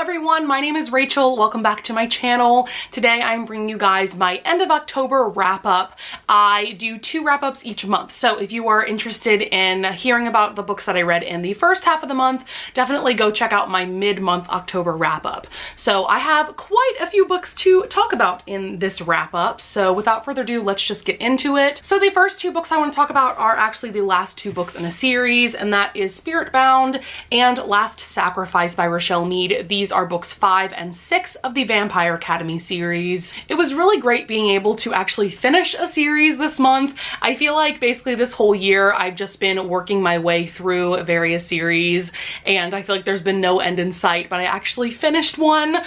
everyone, my name is Rachel. Welcome back to my channel. Today I'm bringing you guys my end of October wrap up. I do 2 wrap ups each month, so if you are interested in hearing about the books that I read in the first half of the month, definitely go check out my mid-month October wrap up. So I have quite a few books to talk about in this wrap up, so without further ado, let's just get into it. So the first 2 books I want to talk about are actually the last 2 books in a series, and that is Spiritbound and Last Sacrifice by Richelle Mead. These are books 5 and 6 of the Vampire Academy series. It was really great being able to actually finish a series this month. I feel like basically this whole year I've just been working my way through various series and I feel like there's been no end in sight, but I actually finished one.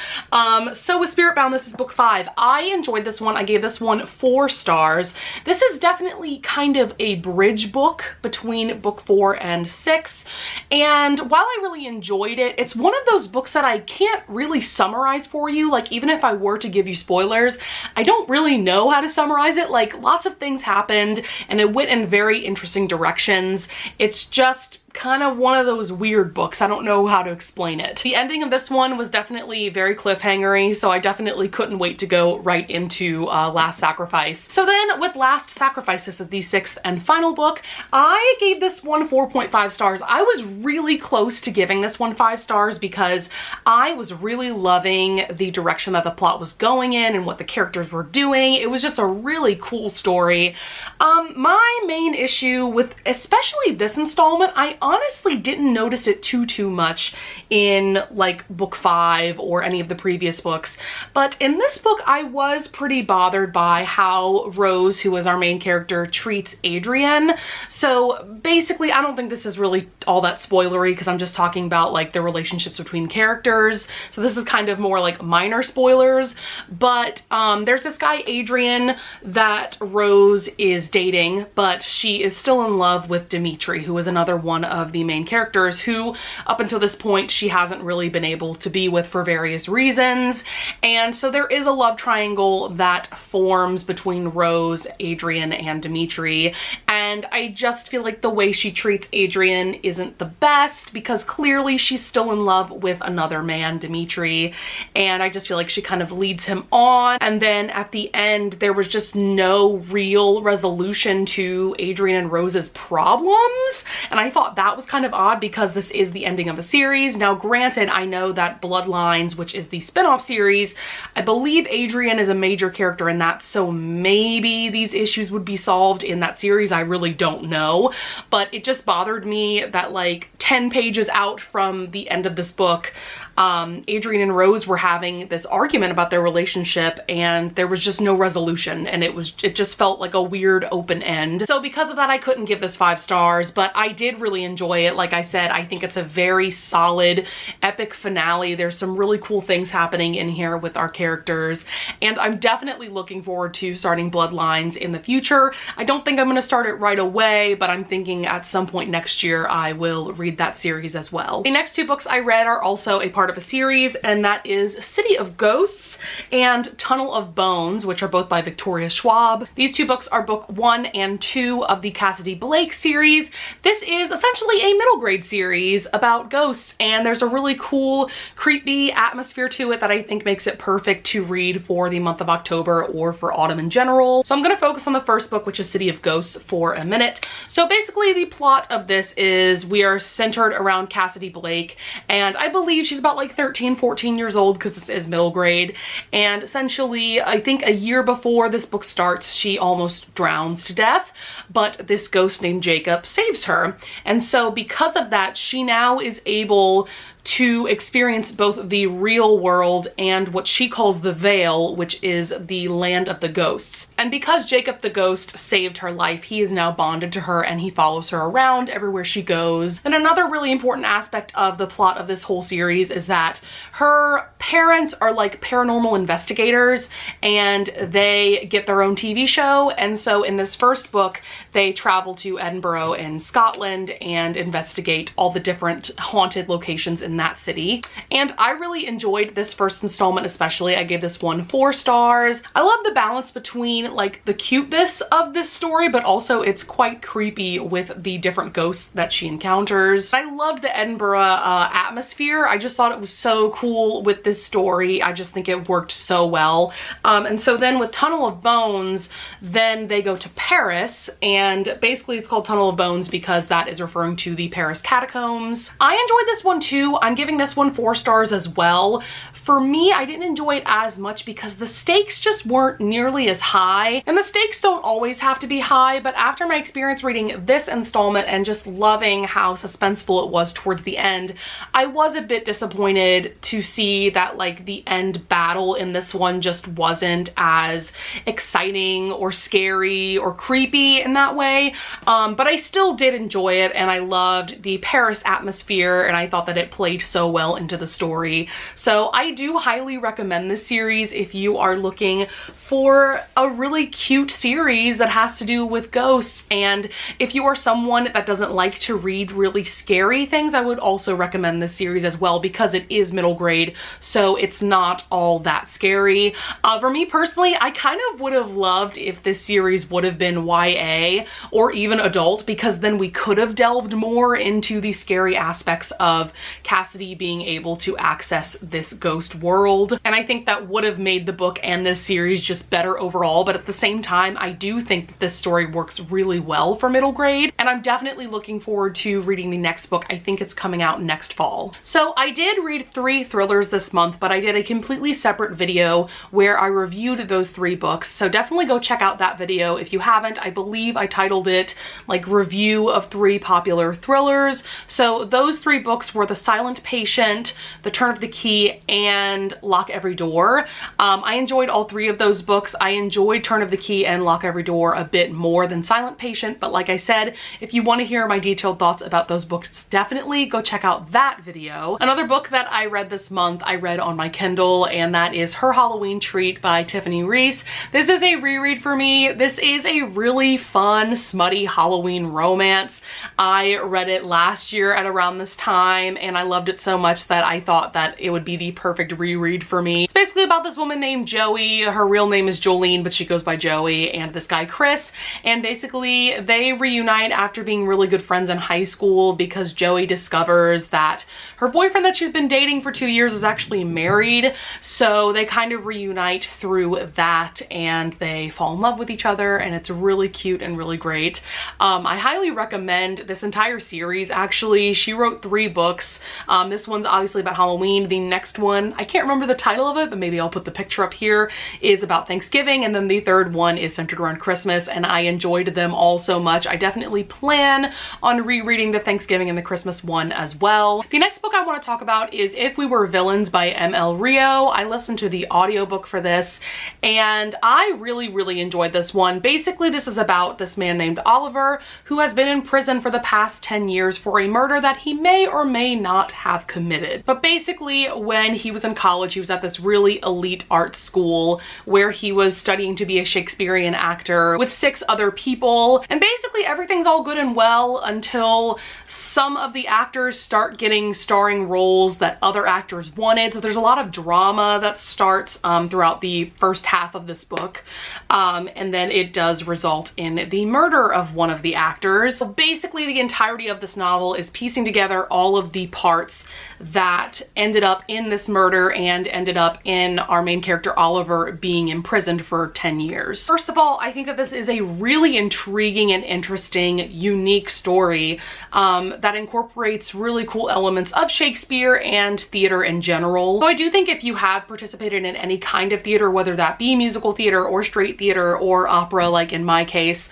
So with Spiritbound, this is book 5. I enjoyed this one. I gave this one 4 stars. This is definitely kind of a bridge book between book 4 and 6, and while I really enjoyed it, it's one of those books that I can't really summarize for you. Like, even if I were to give you spoilers, I don't really know how to summarize it. Like, lots of things happened and it went in very interesting directions. It's just kind of one of those weird books. I don't know how to explain it. The ending of this one was definitely very cliffhangery, so I definitely couldn't wait to go right into Last Sacrifice. So then with Last Sacrifice, this is the 6th and final book, I gave this one 4.5 stars. I was really close to giving this one 5 stars because I was really loving the direction that the plot was going in and what the characters were doing. It was just a really cool story. My main issue with especially this installment, I honestly didn't notice it too much in like book 5 or any of the previous books, but in this book I was pretty bothered by how Rose, who is our main character, treats Adrian. So basically, I don't think this is really all that spoilery because I'm just talking about like the relationships between characters, so this is kind of more like minor spoilers. But there's this guy Adrian that Rose is dating, but she is still in love with Dimitri, who is another one of the main characters who up until this point she hasn't really been able to be with for various reasons. And so there is a love triangle that forms between Rose, Adrian, and Dimitri, and I just feel like the way she treats Adrian isn't the best because clearly she's still in love with another man, Dimitri, and I just feel like she kind of leads him on, and then at the end there was just no real resolution to Adrian and Rose's problems, and I thought that was kind of odd because this is the ending of a series. Now granted, I know that Bloodlines, which is the spin-off series, I believe Adrian is a major character in that, so maybe these issues would be solved in that series. I really don't know, but it just bothered me that like 10 pages out from the end of this book, Adrian and Rose were having this argument about their relationship and there was just no resolution, and it just felt like a weird open end. So because of that, I couldn't give this 5 stars, but I did really enjoy it. Like I said, I think it's a very solid epic finale. There's some really cool things happening in here with our characters, and I'm definitely looking forward to starting Bloodlines in the future. I don't think I'm going to start it right away, but I'm thinking at some point next year I will read that series as well. The next 2 books I read are also a part of a series, and that is City of Ghosts and Tunnel of Bones, which are both by Victoria Schwab. These 2 books are book 1 and 2 of the Cassidy Blake series. This is essentially a middle grade series about ghosts, and there's a really cool, creepy atmosphere to it that I think makes it perfect to read for the month of October or for autumn in general. So I'm going to focus on the first book, which is City of Ghosts, for a minute. So basically the plot of this is we are centered around Cassidy Blake, and I believe she's about like 13, 14 years old because this is middle grade, and essentially I think a year before this book starts she almost drowns to death, but this ghost named Jacob saves her, and so because of that she now is able to experience both the real world and what she calls the Vale, which is the land of the ghosts. And because Jacob the ghost saved her life, he is now bonded to her and he follows her around everywhere she goes. And another really important aspect of the plot of this whole series is that her parents are like paranormal investigators and they get their own TV show. And so in this first book, they travel to Edinburgh in Scotland and investigate all the different haunted locations in in that city. And I really enjoyed this first installment especially. I gave this one 4 stars. I love the balance between like the cuteness of this story, but also it's quite creepy with the different ghosts that she encounters. I loved the Edinburgh atmosphere. I just thought it was so cool with this story. I just think it worked so well. And so then with Tunnel of Bones, then they go to Paris, and basically it's called Tunnel of Bones because that is referring to the Paris catacombs. I enjoyed this one too. I'm giving this one 4 stars as well. For me, I didn't enjoy it as much because the stakes just weren't nearly as high. And the stakes don't always have to be high, but after my experience reading this installment and just loving how suspenseful it was towards the end, I was a bit disappointed to see that like the end battle in this one just wasn't as exciting or scary or creepy in that way. But I still did enjoy it, and I loved the Paris atmosphere, and I thought that it played so well into the story. So I do highly recommend this series if you are looking for a really cute series that has to do with ghosts. And if you are someone that doesn't like to read really scary things, I would also recommend this series as well because it is middle grade, so it's not all that scary. For me personally, I kind of would have loved if this series would have been YA or even adult, because then we could have delved more into the scary aspects of Cassidy being able to access this ghost world. And I think that would have made the book and this series just better overall. But at the same time, I do think that this story works really well for middle grade, and I'm definitely looking forward to reading the next book. I think it's coming out next fall. So I did read 3 thrillers this month, but I did a completely separate video where I reviewed those 3 books. So definitely go check out that video if you haven't. I believe I titled it like Review of 3 Popular Thrillers. So those 3 books were The Silent Patient, The Turn of the Key, and Lock Every Door. I enjoyed all 3 of those books. I enjoyed Turn of the Key and Lock Every Door a bit more than Silent Patient, but like I said, if you want to hear my detailed thoughts about those books, definitely go check out that video. Another book that I read this month, I read on my Kindle, and that is Her Halloween Treat by Tiffany Reese. This is a reread for me. This is a really fun, smutty Halloween romance. I read it last year at around this time, and I loved it so much that I thought that it would be the perfect reread for me. It's basically about this woman named Joey. Her real name is Jolene, but she goes by Joey, and this guy Chris, and basically they reunite after being really good friends in high school because Joey discovers that her boyfriend that she's been dating for 2 years is actually married. So they kind of reunite through that, and they fall in love with each other, and it's really cute and really great. I highly recommend this entire series. Actually, she wrote 3 books. This one's obviously about Halloween. The next one, I can't remember the title of it, but maybe I'll put the picture up here, is about Thanksgiving, and then the 3rd one is centered around Christmas, and I enjoyed them all so much. I definitely plan on rereading the Thanksgiving and the Christmas one as well. The next book I want to talk about is If We Were Villains by M.L. Rio. I listened to the audiobook for this, and I really enjoyed this one. Basically, this is about this man named Oliver who has been in prison for the past 10 years for a murder that he may or may not have committed. But basically, when he was in college, he was at this really elite art school where he was studying to be a Shakespearean actor with 6 other people, and basically everything's all good and well until some of the actors start getting starring roles that other actors wanted. So there's a lot of drama that starts throughout the first half of this book, and then it does result in the murder of one of the actors. So basically the entirety of this novel is piecing together all of the parts that ended up in this murder and ended up in our main character Oliver being imprisoned for 10 years. First of all, I think that this is a really intriguing and interesting, unique story that incorporates really cool elements of Shakespeare and theater in general. So I do think if you have participated in any kind of theater, whether that be musical theater or straight theater or opera, like in my case,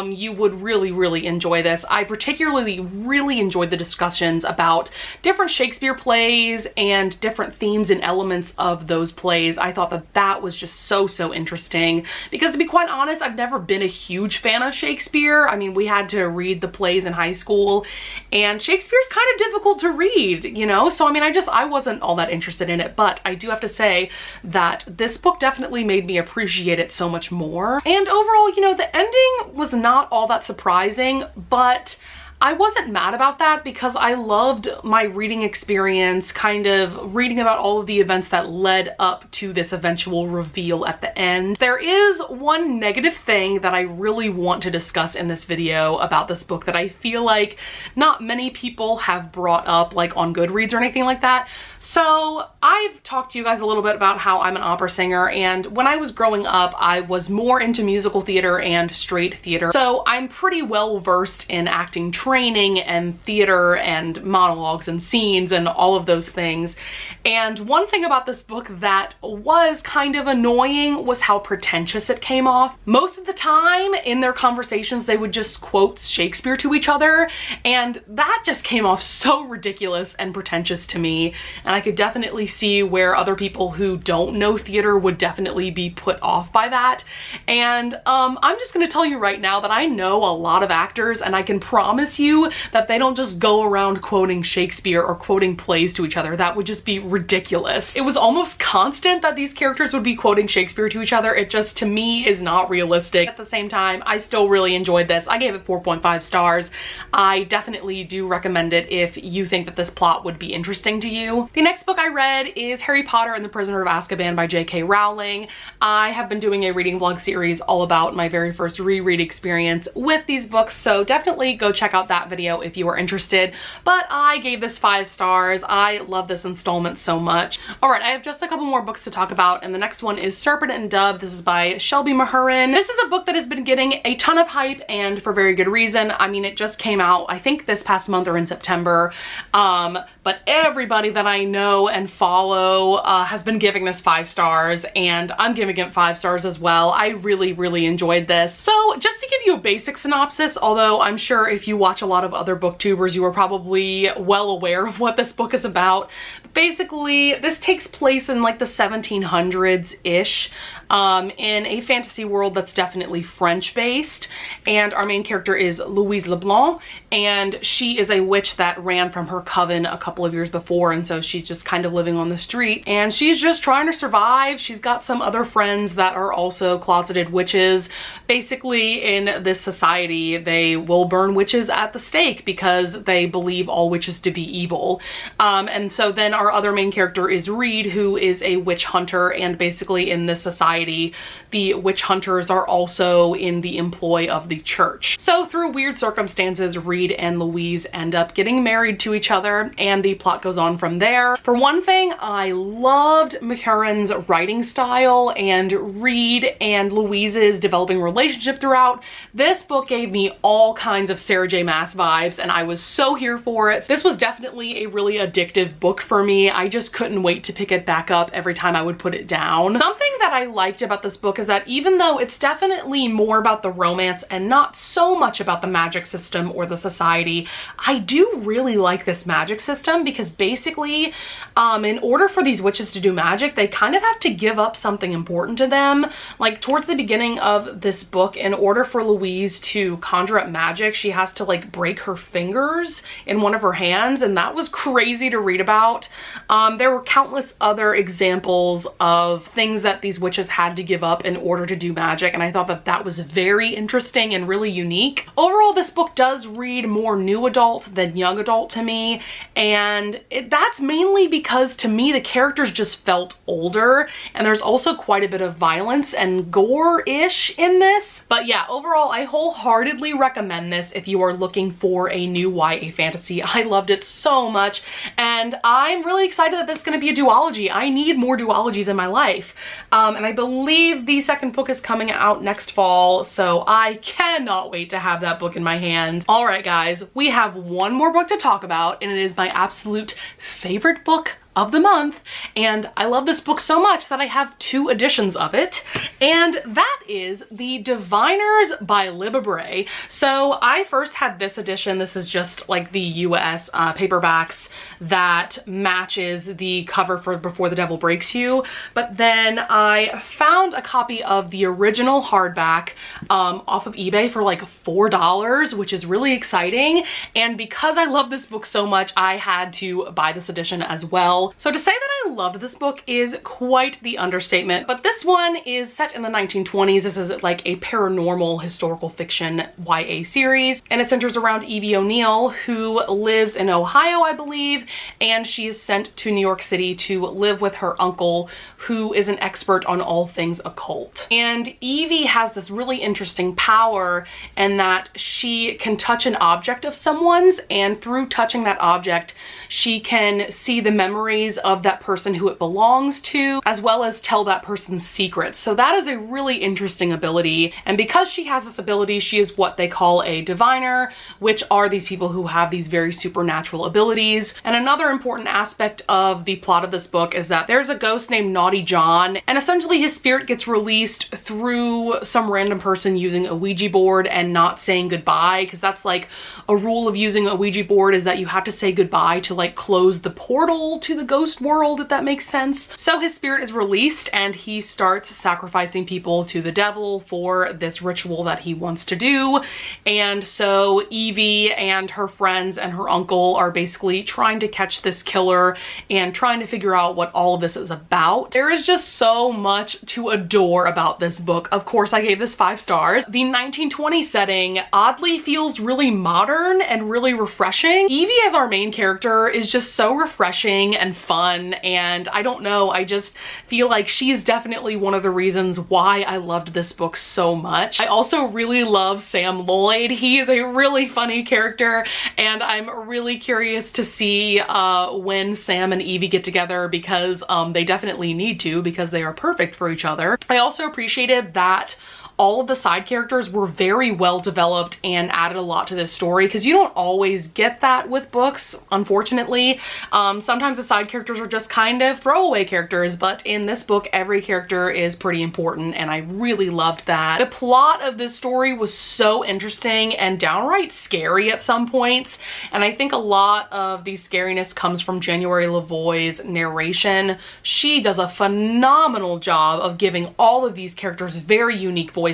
you would really enjoy this. I particularly really enjoyed the discussions about different Shakespeare plays and different themes and elements of those plays. I thought that that was just so interesting because, to be quite honest, I've never been a huge fan of Shakespeare. I mean, we had to read the plays in high school, and Shakespeare's kind of difficult to read, you know? So I mean, I wasn't all that interested in it, but I do have to say that this book definitely made me appreciate it so much more. And overall, you know, the ending was not all that surprising, but I wasn't mad about that because I loved my reading experience, kind of reading about all of the events that led up to this eventual reveal at the end. There is one negative thing that I really want to discuss in this video about this book that I feel like not many people have brought up, like on Goodreads or anything like that. So I've talked to you guys a little bit about how I'm an opera singer, and when I was growing up I was more into musical theater and straight theater, so I'm pretty well versed in acting training and theater and monologues and scenes and all of those things. And one thing about this book that was kind of annoying was how pretentious it came off. Most of the time in their conversations they would just quote Shakespeare to each other, and that just came off so ridiculous and pretentious to me, and I could definitely see where other people who don't know theater would definitely be put off by that. And I'm just gonna tell you right now that I know a lot of actors, and I can promise you that they don't just go around quoting Shakespeare or quoting plays to each other. That would just be ridiculous. It was almost constant that these characters would be quoting Shakespeare to each other. It just, to me, is not realistic. At the same time, I still really enjoyed this. I gave it 4.5 stars. I definitely do recommend it if you think that this plot would be interesting to you. The next book I read is Harry Potter and the Prisoner of Azkaban by J.K. Rowling. I have been doing a reading vlog series all about my very first reread experience with these books, so definitely go check out that video if you are interested. But I gave this 5 stars. I love this installment so much. Alright, I have just a couple more books to talk about, and the next one is Serpent and Dove. This is by Shelby Mahurin. This is a book that has been getting a ton of hype, and for very good reason. I mean, it just came out, I think this past month or in September, but everybody that I know and follow has been giving this 5 stars, and I'm giving it 5 stars as well. I really enjoyed this. So just to give you a basic synopsis, although I'm sure if you watch a lot of other booktubers you are probably well aware of what this book is about. Basically, this takes place in like the 1700s-ish, in a fantasy world that's definitely French-based, and our main character is Louise Leblanc, and she is a witch that ran from her coven a couple of years before, and so she's just kind of living on the street, and she's just trying to survive. She's got some other friends that are also closeted witches. Basically, in this society, they will burn witches at the stake because they believe all witches to be evil. And so then our other main character is Reed, who is a witch hunter, and basically in this society, the witch hunters are also in the employ of the church. So through weird circumstances, Reed and Louise end up getting married to each other, and the plot goes on from there. For one thing, I loved Mahurin's writing style and Reed and Louise's developing relationship throughout. This book gave me all kinds of Sarah J. Maas vibes, and I was so here for it. This was definitely a really addictive book for me. I just couldn't wait to pick it back up every time I would put it down. Something that I liked about this book is that even though it's definitely more about the romance and not so much about the magic system or the society, I do really like this magic system because basically, in order for these witches to do magic, they kind of have to give up something important to them. Like towards the beginning of this book, in order for Louise to conjure up magic, she has to like break her fingers in one of her hands, and that was crazy to read about. There were countless other examples of things that these witches had to give up in order to do magic, and I thought that that was very interesting and really unique. Overall, this book does read more new adult than young adult to me, and that's mainly because to me the characters just felt older, and there's also quite a bit of violence and gore-ish in this. But yeah, overall, I wholeheartedly recommend this if you are looking for a new YA fantasy. I loved it so much, and I'm really excited that this is going to be a duology. I need more duologies in my life. And I believe the second book is coming out next fall, so I cannot wait to have that book in my hands. Alright guys, we have one more book to talk about, and it is my absolute favorite book of the month, and I love this book so much that I have 2 editions of it, and that is The Diviners by Libba Bray. So I first had this edition. This is just like the US paperbacks that matches the cover for Before the Devil Breaks You, but then I found a copy of the original hardback off of eBay for like $4, which is really exciting, and because I love this book so much, I had to buy this edition as well. well. So to say that I loved this book is quite the understatement, but this one is set in the 1920s. This is like a paranormal historical fiction YA series, and it centers around Evie O'Neill, who lives in Ohio, I believe, and she is sent to New York City to live with her uncle, who is an expert on all things occult. And Evie has this really interesting power in that she can touch an object of someone's, and through touching that object, she can see the memories of that person who it belongs to, as well as tell that person's secrets. So that is a really interesting ability. And because she has this ability, she is what they call a diviner, which are these people who have these very supernatural abilities. And another important aspect of the plot of this book is that there's a ghost named Naughty John, and essentially his spirit gets released through some random person using a Ouija board and not saying goodbye, because that's like a rule of using a Ouija board, is that you have to say goodbye to like close the portal to the ghost world, if that makes sense. So his spirit is released and he starts sacrificing people to the devil for this ritual that he wants to do. And so Evie and her friends and her uncle are basically trying to catch this killer and trying to figure out what all of this is about. There is just so much to adore about this book. Of course, I gave this 5 stars. The 1920 setting oddly feels really modern and really refreshing. Evie as our main character is just so refreshing and fun, and I don't know, I just feel like she is definitely one of the reasons why I loved this book so much. I also really love Sam Lloyd. He is a really funny character, and I'm really curious to see when Sam and Evie get together, because they definitely need to, because they are perfect for each other. I also appreciated that all of the side characters were very well developed and added a lot to this story, because you don't always get that with books, unfortunately. Sometimes the side characters are just kind of throwaway characters, but in this book, every character is pretty important, and I really loved that. The plot of this story was so interesting and downright scary at some points, and I think a lot of the scariness comes from January LaVoy's narration. She does a phenomenal job of giving all of these characters very unique voices,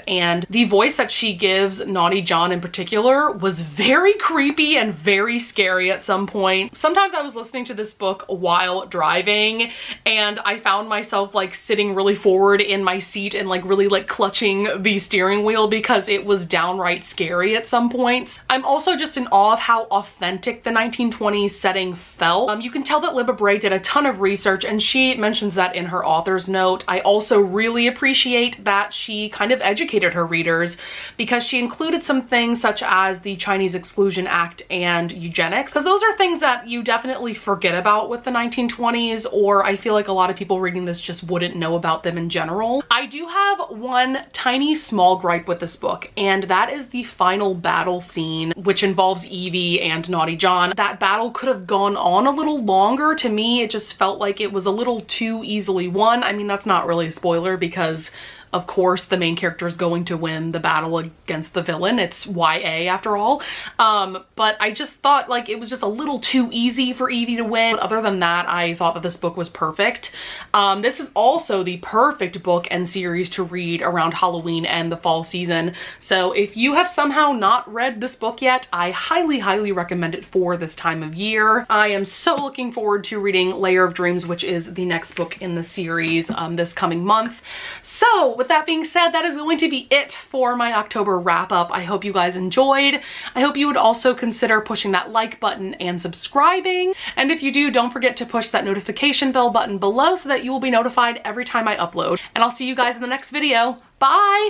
and the voice that she gives Naughty John in particular was very creepy and very scary at some point. Sometimes I was listening to this book while driving, and I found myself like sitting really forward in my seat and like really like clutching the steering wheel, because it was downright scary at some points. I'm also just in awe of how authentic the 1920s setting felt. You can tell that Libba Bray did a ton of research, and she mentions that in her author's note. I also really appreciate that she kind of educated her readers, because she included some things such as the Chinese Exclusion Act and eugenics, because those are things that you definitely forget about with the 1920s, or I feel like a lot of people reading this just wouldn't know about them in general. I do have one tiny small gripe with this book, and that is the final battle scene, which involves Evie and Naughty John. That battle could have gone on a little longer. To me, it just felt like it was a little too easily won. I mean, that's not really a spoiler, because of course the main character is going to win the battle against the villain. It's YA after all. But I just thought like it was just a little too easy for Evie to win. But other than that, I thought that this book was perfect. This is also the perfect book and series to read around Halloween and the fall season. So if you have somehow not read this book yet, I highly, highly recommend it for this time of year. I am so looking forward to reading Layer of Dreams, which is the next book in the series this coming month. So with that being said, that is going to be it for my October wrap up. I hope you guys enjoyed. I hope you would also consider pushing that like button and subscribing. And if you do, don't forget to push that notification bell button below so that you will be notified every time I upload. And I'll see you guys in the next video. Bye!